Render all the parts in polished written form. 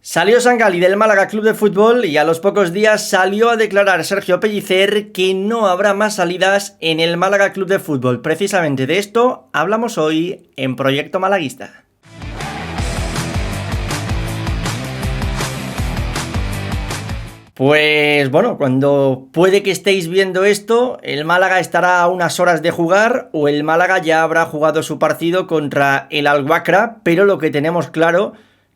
Salió Sangali del Málaga Club de Fútbol y a los pocos días salió a declarar Sergio Pellicer que no habrá más salidas en el Málaga Club de Fútbol. Precisamente de esto hablamos hoy en Proyecto Malaguista. Pues bueno, cuando puede que estéis viendo esto, el Málaga estará a unas horas de jugar o el Málaga ya habrá jugado su partido contra el Al-Wakrah, pero lo que tenemos claro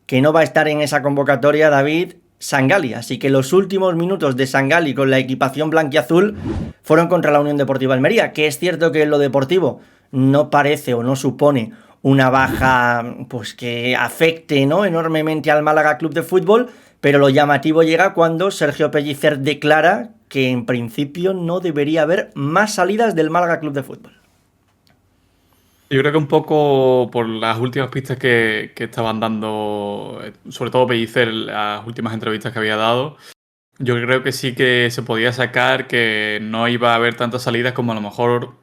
que no va a estar en esa convocatoria David Sangali, así que los últimos minutos de Sangali con la equipación blanquiazul fueron contra la Unión Deportiva Almería, que es cierto que en lo deportivo no parece o no supone una baja pues que afecte, ¿no?, enormemente al Málaga Club de Fútbol, pero lo llamativo llega cuando Sergio Pellicer declara que en principio no debería haber más salidas del Málaga Club de Fútbol. Yo creo que un poco por las últimas pistas que estaban dando, sobre todo Pellicer, las últimas entrevistas que había dado, yo creo que sí que se podía sacar que no iba a haber tantas salidas como a lo mejor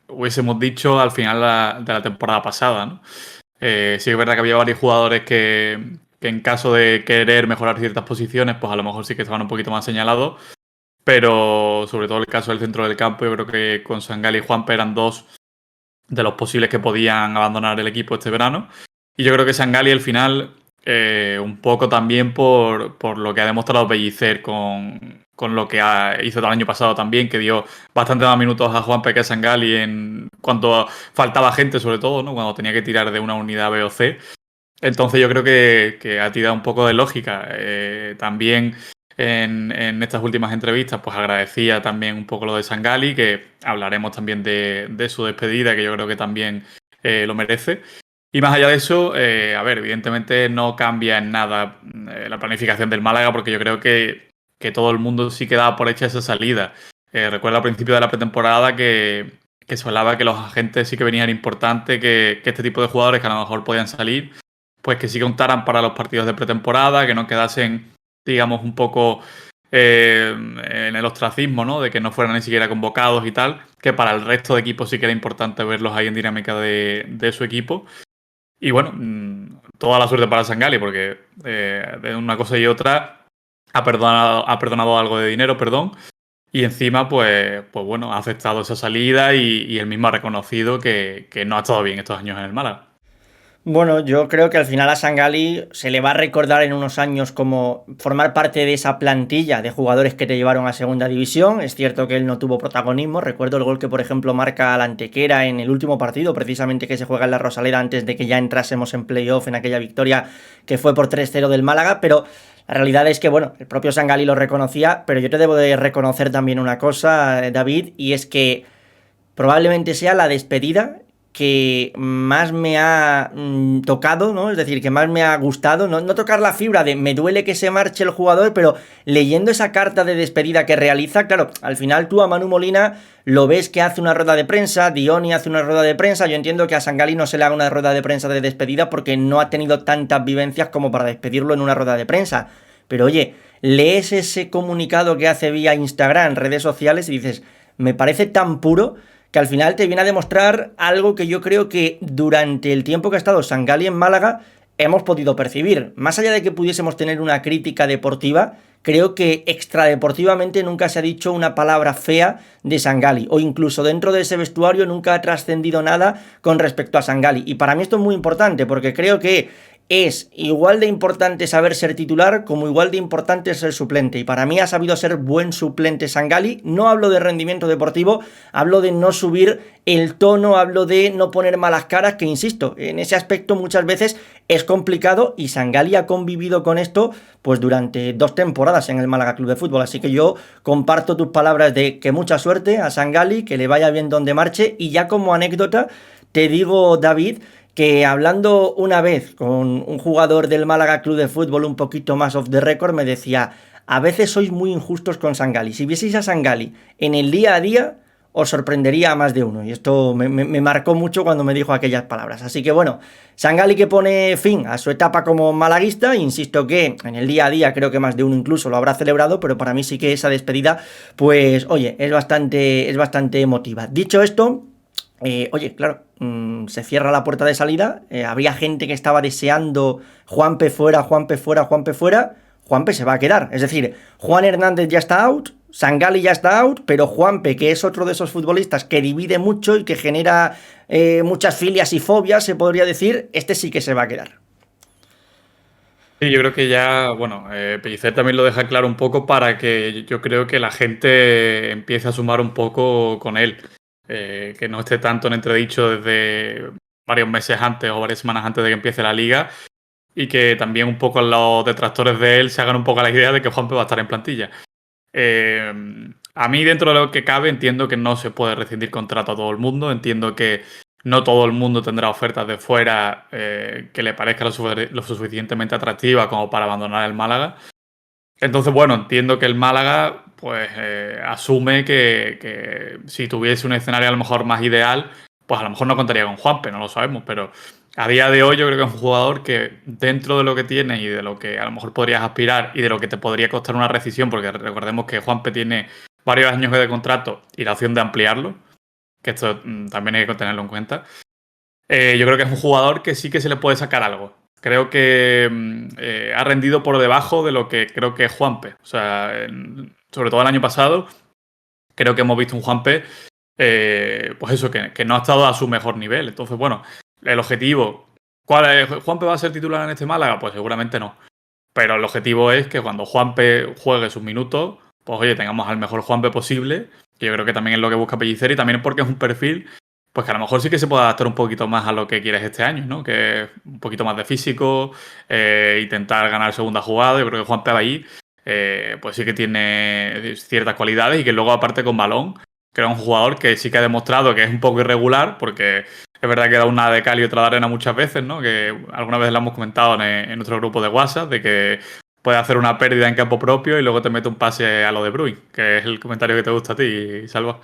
hubiésemos dicho al final de la temporada pasada, ¿no? Sí que es verdad que había varios jugadores que en caso de querer mejorar ciertas posiciones, pues a lo mejor sí que estaban un poquito más señalados, pero sobre todo el caso del centro del campo, yo creo que con Sangali y Juanpe eran dos de los posibles que podían abandonar el equipo este verano. Y yo creo que Sangali al final, un poco también por lo que ha demostrado Pellicer con lo que hizo el año pasado también, que dio bastante más minutos a Juanpe que a Sangali en cuanto faltaba gente, sobre todo, ¿no?, cuando tenía que tirar de una unidad B o C. Entonces yo creo que ha tirado un poco de lógica. También en estas últimas entrevistas pues agradecía también un poco lo de Sangali, que hablaremos también de su despedida, que yo creo que también lo merece. Y más allá de eso, a ver, evidentemente no cambia en nada la planificación del Málaga, porque yo creo que todo el mundo sí que daba por hecha esa salida. Recuerdo al principio de la pretemporada que se hablaba que los agentes sí que venían importantes, que este tipo de jugadores que a lo mejor podían salir, pues que sí contaran para los partidos de pretemporada, que no quedasen, digamos, un poco en el ostracismo, ¿no?, de que no fueran ni siquiera convocados y tal, que para el resto de equipos sí que era importante verlos ahí en dinámica de su equipo. Y bueno, toda la suerte para Sangali, porque de una cosa y otra ha perdonado algo de dinero, perdón, y encima, pues bueno, ha aceptado esa salida y él mismo ha reconocido que no ha estado bien estos años en el Málaga. Bueno, yo creo que al final a Sangali se le va a recordar en unos años como formar parte de esa plantilla de jugadores que te llevaron a segunda división. Es cierto que él no tuvo protagonismo. Recuerdo el gol que, por ejemplo, marca al Antequera en el último partido, precisamente que se juega en la Rosaleda antes de que ya entrásemos en playoff en aquella victoria que fue por 3-0 del Málaga, pero la realidad es que, bueno, el propio Sangali lo reconocía, pero yo te debo de reconocer también una cosa, David, y es que probablemente sea la despedida que más me ha tocado, ¿no? Es decir, que más me ha gustado, no tocar la fibra de me duele que se marche el jugador, pero leyendo esa carta de despedida que realiza, claro, al final tú a Manu Molina lo ves que hace una rueda de prensa, Dioni hace una rueda de prensa, yo entiendo que a Sangali no se le haga una rueda de prensa de despedida porque no ha tenido tantas vivencias como para despedirlo en una rueda de prensa, pero oye, lees ese comunicado que hace vía Instagram, redes sociales y dices, me parece tan puro que al final te viene a demostrar algo que yo creo que durante el tiempo que ha estado Sangali en Málaga hemos podido percibir. Más allá de que pudiésemos tener una crítica deportiva, creo que extradeportivamente nunca se ha dicho una palabra fea de Sangali, o incluso dentro de ese vestuario nunca ha trascendido nada con respecto a Sangali. Y para mí esto es muy importante, porque creo que es igual de importante saber ser titular como igual de importante ser suplente. Y para mí ha sabido ser buen suplente Sangali. No hablo de rendimiento deportivo, hablo de no subir el tono, hablo de no poner malas caras, que insisto, en ese aspecto muchas veces es complicado y Sangali ha convivido con esto pues durante 2 temporadas en el Málaga Club de Fútbol. Así que yo comparto tus palabras de que mucha suerte a Sangali, que le vaya bien donde marche. Y ya como anécdota te digo, David, que hablando una vez con un jugador del Málaga Club de Fútbol un poquito más off the record, me decía, a veces sois muy injustos con Sangali. Si vieseis a Sangali en el día a día, os sorprendería a más de uno. Y esto me marcó mucho cuando me dijo aquellas palabras. Así que bueno, Sangali que pone fin a su etapa como malaguista. Insisto que en el día a día creo que más de uno incluso lo habrá celebrado, pero para mí sí que esa despedida, pues oye, es bastante emotiva. Dicho esto, Oye, claro, se cierra la puerta de salida, habría gente que estaba deseando Juanpe fuera, Juanpe fuera, Juanpe fuera, Juanpe se va a quedar. Es decir, Juan Hernández ya está out, Sangali ya está out, pero Juanpe, que es otro de esos futbolistas que divide mucho y que genera muchas filias y fobias, se podría decir, este sí que se va a quedar. Sí, yo creo que ya, bueno, Pellicer también lo deja claro un poco para que yo creo que la gente empiece a sumar un poco con él. Que no esté tanto en entredicho desde varios meses antes o varias semanas antes de que empiece la liga y que también un poco los detractores de él se hagan un poco la idea de que Juanpe va a estar en plantilla. Eh, a mí, dentro de lo que cabe, entiendo que no se puede rescindir contrato a todo el mundo. Entiendo que no todo el mundo tendrá ofertas de fuera que le parezca lo suficientemente atractiva como para abandonar el Málaga. Entonces, bueno, entiendo que el Málaga pues asume que si tuviese un escenario a lo mejor más ideal, pues a lo mejor no contaría con Juanpe, no lo sabemos, pero a día de hoy yo creo que es un jugador que dentro de lo que tiene y de lo que a lo mejor podrías aspirar y de lo que te podría costar una rescisión, porque recordemos que Juanpe tiene varios años de contrato y la opción de ampliarlo, que esto también hay que tenerlo en cuenta. Yo creo que es un jugador que sí que se le puede sacar algo. Creo que ha rendido por debajo de lo que creo que es Juanpe. O sea, sobre todo el año pasado, creo que hemos visto un Juanpe, pues eso, que no ha estado a su mejor nivel. Entonces, bueno, el objetivo, ¿cuál es? ¿Juanpe va a ser titular en este Málaga? Pues seguramente no. Pero el objetivo es que cuando Juanpe juegue sus minutos, pues oye, tengamos al mejor Juanpe posible. Que yo creo que también es lo que busca Pellicer y también porque es un perfil pues que a lo mejor sí que se puede adaptar un poquito más a lo que quieres este año, ¿no? Que es un poquito más de físico, intentar ganar segunda jugada. Yo creo que Juan Peba ahí, pues sí que tiene ciertas cualidades y que luego aparte con balón, que es un jugador que sí que ha demostrado que es un poco irregular, porque es verdad que da una de cal y otra de arena muchas veces, ¿no? Que alguna vez lo hemos comentado en nuestro grupo de WhatsApp, de que puede hacer una pérdida en campo propio y luego te mete un pase a lo de Bruyne, que es el comentario que te gusta a ti, Salva.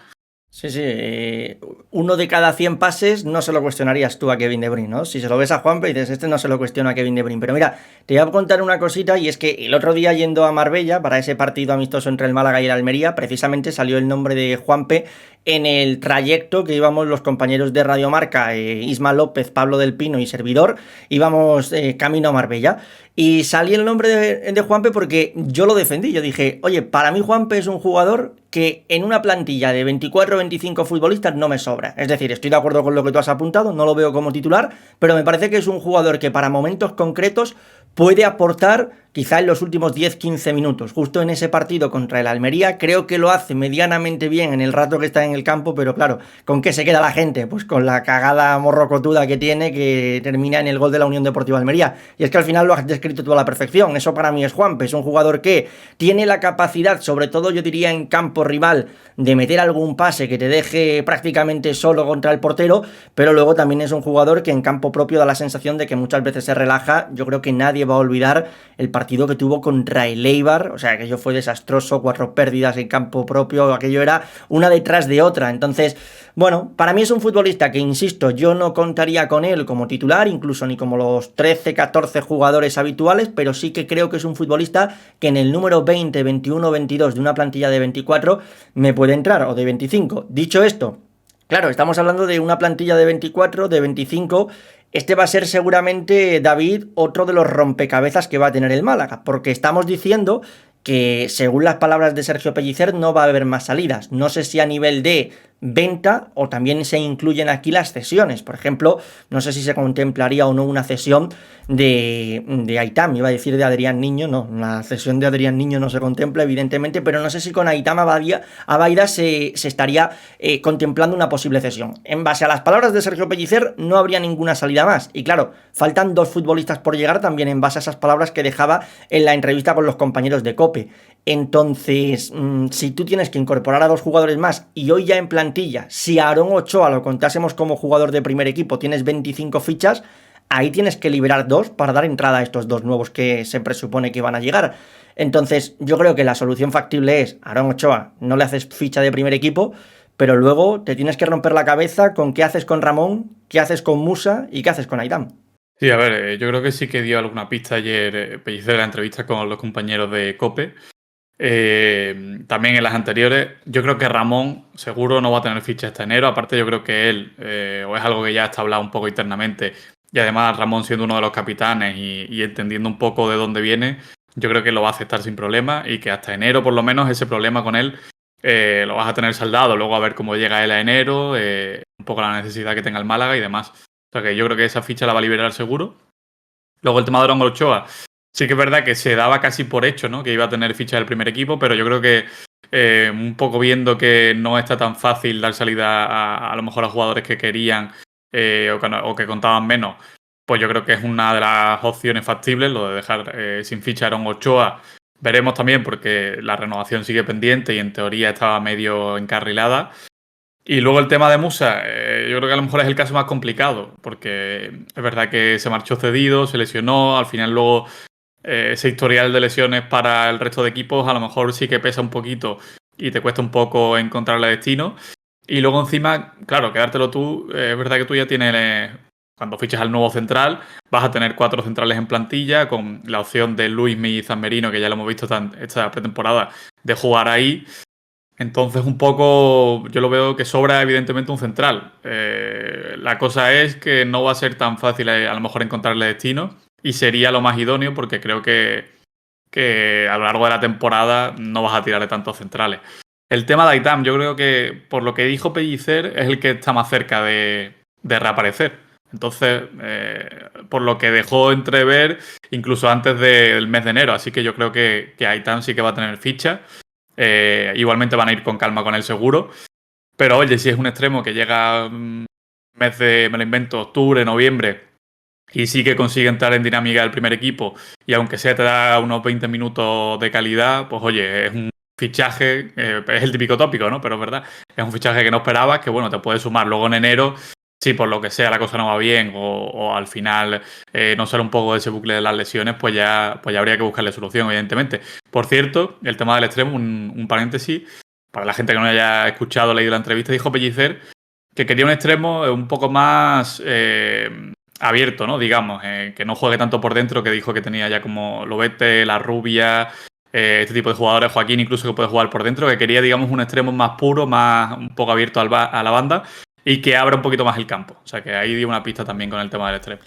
Sí, sí. Uno de cada 100 pases no se lo cuestionarías tú a Kevin De Bruyne, ¿no? Si se lo ves a Juanpe y dices, este no se lo cuestiona a Kevin De Bruyne. Pero mira, te voy a contar una cosita y es que el otro día yendo a Marbella para ese partido amistoso entre el Málaga y el Almería, precisamente salió el nombre de Juanpe en el trayecto que íbamos los compañeros de Radio Marca, Isma López, Pablo del Pino y servidor, íbamos camino a Marbella. Y salí el nombre de Juanpe porque yo lo defendí. Yo dije, oye, para mí Juanpe es un jugador que en una plantilla de 24 o 25 futbolistas no me sobra. Es decir, estoy de acuerdo con lo que tú has apuntado, no lo veo como titular, pero me parece que es un jugador que para momentos concretos puede aportar quizá en los últimos 10-15 minutos. Justo en ese partido contra el Almería creo que lo hace medianamente bien en el rato que está en el campo, pero claro, ¿con qué se queda la gente? Pues con la cagada morrocotuda que tiene que termina en el gol de la Unión Deportiva Almería. Y es que al final lo has descrito tú a la perfección. Eso para mí es Juanpe, es un jugador que tiene la capacidad, sobre todo yo diría en campo rival, de meter algún pase que te deje prácticamente solo contra el portero, pero luego también es un jugador que en campo propio da la sensación de que muchas veces se relaja. Yo creo que nadie va a olvidar el partido que tuvo contra el Eibar, o sea, aquello fue desastroso, 4 pérdidas en campo propio, aquello era una detrás de otra. Entonces, bueno, para mí es un futbolista que, insisto, yo no contaría con él como titular, incluso ni como los 13-14 jugadores habituales, pero sí que creo que es un futbolista que en el número 20, 21, 22 de una plantilla de 24 me puede entrar, o de 25. Dicho esto, claro, estamos hablando de una plantilla de 24, de 25. Este va a ser seguramente, David, otro de los rompecabezas que va a tener el Málaga, porque estamos diciendo que, según las palabras de Sergio Pellicer, no va a haber más salidas. No sé si a nivel de venta o también se incluyen aquí las cesiones. Por ejemplo, no sé si se contemplaría o no una cesión de Aitam, iba a decir de Adrián Niño, no, la cesión de Adrián Niño no se contempla evidentemente, pero no sé si con Aitam Abaida se estaría contemplando una posible cesión. En base a las palabras de Sergio Pellicer no habría ninguna salida más, y claro, faltan 2 futbolistas por llegar también en base a esas palabras que dejaba en la entrevista con los compañeros de COPE. Entonces, si tú tienes que incorporar a 2 jugadores más y hoy ya en plantilla, si a Aarón Ochoa lo contásemos como jugador de primer equipo, tienes 25 fichas, ahí tienes que liberar 2 para dar entrada a estos 2 nuevos que se presupone que van a llegar. Entonces, yo creo que la solución factible es, Aarón Ochoa, no le haces ficha de primer equipo, pero luego te tienes que romper la cabeza con qué haces con Ramón, qué haces con Musa y qué haces con Aitam. Sí, a ver, yo creo que sí que dio alguna pista ayer Pellicer en la entrevista con los compañeros de COPE. También en las anteriores, yo creo que Ramón seguro no va a tener ficha este enero. Aparte, yo creo que él, o es algo que ya está hablado un poco internamente, y además Ramón siendo uno de los capitanes y entendiendo un poco de dónde viene, yo creo que lo va a aceptar sin problema y que hasta enero, por lo menos, ese problema con él lo vas a tener saldado. Luego a ver cómo llega él a enero, un poco la necesidad que tenga el Málaga y demás. O sea que yo creo que esa ficha la va a liberar seguro. Luego el tema de Aarón Ochoa. Sí que es verdad que se daba casi por hecho, ¿no? Que iba a tener ficha del primer equipo, pero yo creo que un poco viendo que no está tan fácil dar salida a lo mejor a jugadores que querían o que contaban menos, pues yo creo que es una de las opciones factibles, lo de dejar sin ficha a Aarón Ochoa. Veremos también porque la renovación sigue pendiente y en teoría estaba medio encarrilada. Y luego el tema de Musa, yo creo que a lo mejor es el caso más complicado, porque es verdad que se marchó cedido, se lesionó, al final luego ese historial de lesiones para el resto de equipos a lo mejor sí que pesa un poquito y te cuesta un poco encontrarle destino. Y luego encima, claro, quedártelo tú, es verdad que tú ya tienes, cuando fichas al nuevo central, vas a tener 4 centrales en plantilla, con la opción de Luismi y Zammerino, que ya lo hemos visto esta pretemporada, de jugar ahí. Entonces, un poco, yo lo veo que sobra evidentemente un central. La cosa es que no va a ser tan fácil a lo mejor encontrarle destino y sería lo más idóneo porque creo que a lo largo de la temporada no vas a tirar de tantos centrales. El tema de Aitam, yo creo que por lo que dijo Pellicer es el que está más cerca de reaparecer. Entonces, por lo que dejó entrever incluso antes del mes de enero. Así que yo creo que Aitam sí que va a tener ficha. Igualmente van a ir con calma con el seguro. Pero oye, si es un extremo que llega mes de, me lo invento, octubre, noviembre, y sí que consigue entrar en dinámica del primer equipo, y aunque sea te da unos 20 minutos de calidad, pues oye, es un fichaje, es el típico tópico, ¿no? Pero es verdad, es un fichaje que no esperabas, que bueno, te puede sumar luego en enero. Si por lo que sea la cosa no va bien o al final no sale un poco de ese bucle de las lesiones, pues ya habría que buscarle solución, evidentemente. Por cierto, el tema del extremo, un paréntesis, para la gente que no haya escuchado o leído la entrevista, dijo Pellicer que quería un extremo un poco más abierto, ¿no? Digamos, que no juegue tanto por dentro, que dijo que tenía ya como Lobete, La Rubia, este tipo de jugadores, Joaquín incluso que puede jugar por dentro, que quería, digamos, un extremo más puro, más un poco abierto a la banda y que abra un poquito más el campo. O sea que ahí dio una pista también con el tema del extremo.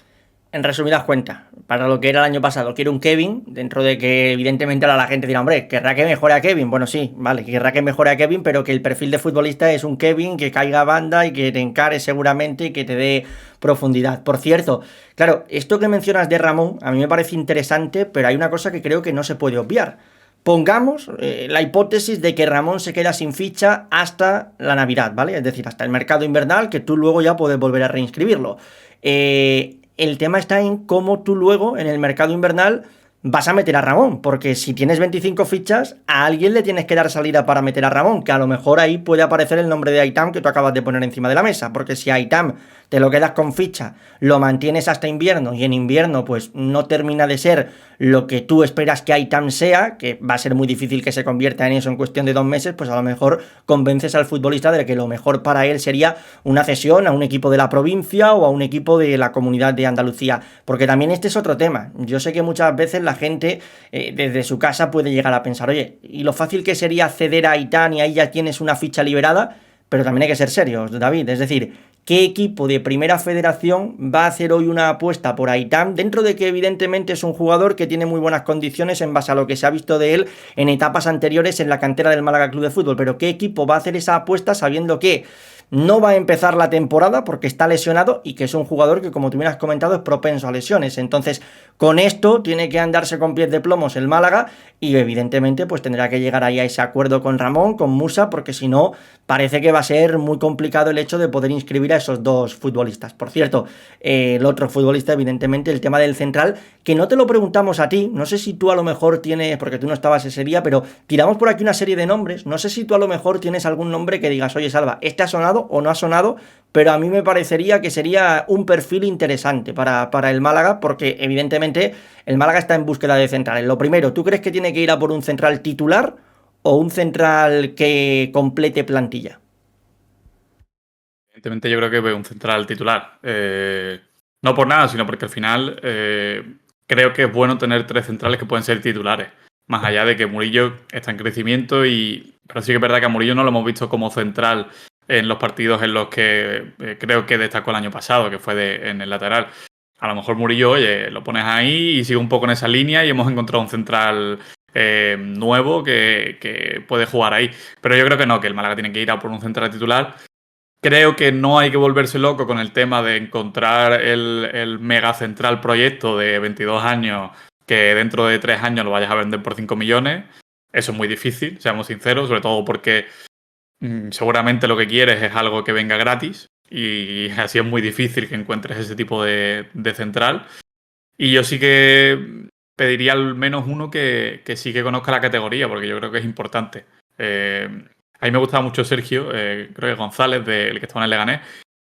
En resumidas cuentas, para lo que era el año pasado, quiero un Kevin, dentro de que evidentemente ahora la gente dirá, hombre, ¿querrá que mejore a Kevin? Bueno, sí, vale, querrá que mejore a Kevin, pero que el perfil de futbolista es un Kevin que caiga a banda y que te encare seguramente y que te dé profundidad. Por cierto, claro, esto que mencionas de Ramón a mí me parece interesante, pero hay una cosa que creo que no se puede obviar. Pongamos la hipótesis de que Ramón se queda sin ficha hasta la Navidad, ¿vale? Es decir, hasta el mercado invernal, que tú luego ya puedes volver a reinscribirlo. El tema está en cómo tú luego, en el mercado invernal, vas a meter a Ramón, porque si tienes 25 fichas, a alguien le tienes que dar salida para meter a Ramón, que a lo mejor ahí puede aparecer el nombre de Aitam que tú acabas de poner encima de la mesa, porque si Aitam te lo quedas con ficha, lo mantienes hasta invierno y en invierno pues no termina de ser lo que tú esperas que Aitam sea, que va a ser muy difícil que se convierta en eso en cuestión de 2 meses, pues a lo mejor convences al futbolista de que lo mejor para él sería una cesión a un equipo de la provincia o a un equipo de la comunidad de Andalucía, porque también este es otro tema. Yo sé que muchas veces la gente desde su casa puede llegar a pensar, oye, y lo fácil que sería ceder a Aitán y ahí ya tienes una ficha liberada, pero también hay que ser serios, David, es decir, ¿qué equipo de primera federación va a hacer hoy una apuesta por Aitam? Dentro de que evidentemente es un jugador que tiene muy buenas condiciones en base a lo que se ha visto de él en etapas anteriores en la cantera del Málaga Club de Fútbol, pero ¿qué equipo va a hacer esa apuesta sabiendo que no va a empezar la temporada porque está lesionado y que es un jugador que, como tú bien has comentado, es propenso a lesiones? Entonces, con esto tiene que andarse con pies de plomos el Málaga y evidentemente pues tendrá que llegar ahí a ese acuerdo con Ramón, con Musa, porque si no parece que va a ser muy complicado el hecho de poder inscribir a esos dos futbolistas. Por cierto, el otro futbolista, evidentemente, el tema del central, que no te lo preguntamos a ti, no sé si tú a lo mejor tienes, porque tú no estabas ese día, pero tiramos por aquí una serie de nombres, no sé si tú a lo mejor tienes algún nombre que digas, oye Salva, este ha sonado o no ha sonado, pero a mí me parecería que sería un perfil interesante para el Málaga, porque evidentemente el Málaga está en búsqueda de centrales. Lo primero, ¿tú crees que tiene que ir a por un central titular o un central que complete plantilla? Evidentemente yo creo que un central titular. No por nada, sino porque al final creo que es bueno tener 3 centrales que pueden ser titulares. más allá de que Murillo está en crecimiento, pero sí que es verdad que a Murillo no lo hemos visto como central en los partidos en los que creo que destacó el año pasado, que fue en el lateral. A lo mejor Murillo, oye, lo pones ahí y sigue un poco en esa línea y hemos encontrado un central nuevo que puede jugar ahí. Pero yo creo que no, que el Málaga tiene que ir a por un central titular. Creo que no hay que volverse loco con el tema de encontrar el mega central proyecto de 22 años que dentro de 3 años lo vayas a vender por 5 millones. Eso es muy difícil, seamos sinceros, sobre todo porque seguramente lo que quieres es algo que venga gratis y así es muy difícil que encuentres ese tipo de central. Y yo sí que pediría al menos uno que sí que conozca la categoría, porque yo creo que es importante. A mí me gustaba mucho Sergio, creo que González, el que estaba en el Leganés,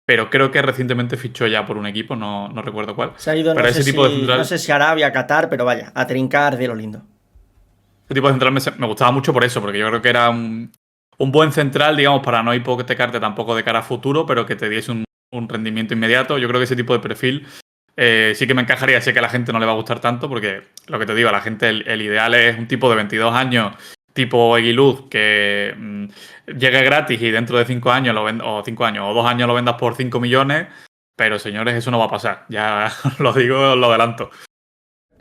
pero creo que recientemente fichó ya por un equipo, no recuerdo cuál. Se ha ido, pero ese tipo de central, no sé si Arabia, Qatar, pero vaya, a trincar de lo lindo. Ese tipo de central me gustaba mucho por eso, porque yo creo que era un buen central, digamos, para no hipotecarte tampoco de cara a futuro, pero que te diese un rendimiento inmediato. Yo creo que ese tipo de perfil sí que me encajaría. Sé que a la gente no le va a gustar tanto, porque lo que te digo, a la gente el ideal es un tipo de 22 años, tipo Eguiluz, que llegue gratis y dentro de 5 años, o 5 años, o 2 años lo vendas por 5 millones. Pero señores, eso no va a pasar. Ya lo digo, lo adelanto.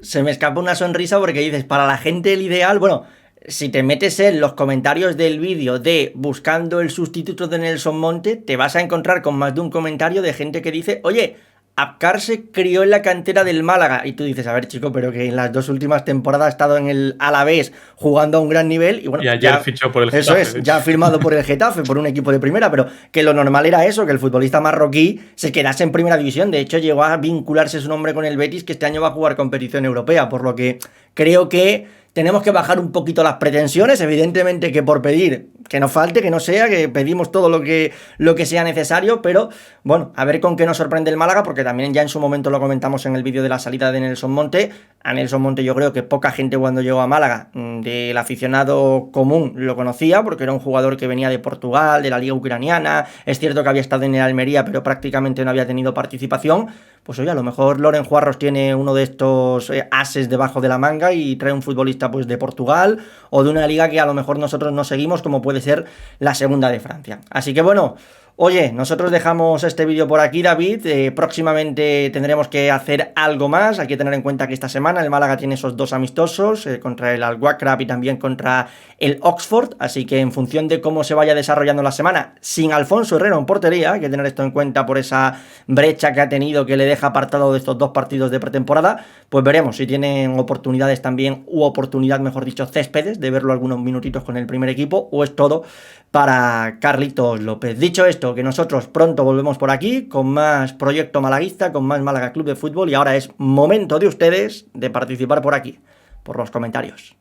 Se me escapa una sonrisa porque dices, para la gente el ideal, bueno, si te metes en los comentarios del vídeo de buscando el sustituto de Nelson Monte, te vas a encontrar con más de un comentario de gente que dice, oye, Abkar se crió en la cantera del Málaga. Y tú dices, a ver, chico, pero que en las 2 últimas temporadas ha estado en el Alavés jugando a un gran nivel. Y bueno, y ayer fichó por el Getafe. Eso es, ya ha firmado por el Getafe, por un equipo de primera, pero que lo normal era eso, que el futbolista marroquí se quedase en primera división. De hecho, llegó a vincularse su nombre con el Betis, que este año va a jugar competición europea. Por lo que creo que tenemos que bajar un poquito las pretensiones, evidentemente que por pedir, que no falte, que no sea, que pedimos todo lo que sea necesario, pero bueno, a ver con qué nos sorprende el Málaga, porque también ya en su momento lo comentamos en el vídeo de la salida de Nelson Monte. A Nelson Monte yo creo que poca gente cuando llegó a Málaga del aficionado común lo conocía, porque era un jugador que venía de Portugal, de la liga ucraniana. Es cierto que había estado en el Almería, pero prácticamente no había tenido participación. Pues oye, a lo mejor Loren Juarros tiene uno de estos ases debajo de la manga y trae un futbolista pues de Portugal o de una liga que a lo mejor nosotros no seguimos, como puede ser la segunda de Francia. Así que bueno, oye, nosotros dejamos este vídeo por aquí, David. Próximamente tendremos que hacer algo más. Hay que tener en cuenta que esta semana el Málaga tiene esos 2 amistosos, contra el Al-Wakrab y también contra el Oxford. Así que en función de cómo se vaya desarrollando la semana, sin Alfonso Herrero en portería, hay que tener esto en cuenta por esa brecha que ha tenido que le deja apartado de estos 2 partidos de pretemporada, pues veremos si tienen oportunidades también, u oportunidad, mejor dicho, Céspedes, de verlo algunos minutitos con el primer equipo, o es todo para Carlitos López. Dicho esto, que nosotros pronto volvemos por aquí con más proyecto malaguista, con más Málaga Club de Fútbol, y ahora es momento de ustedes de participar por aquí, por los comentarios.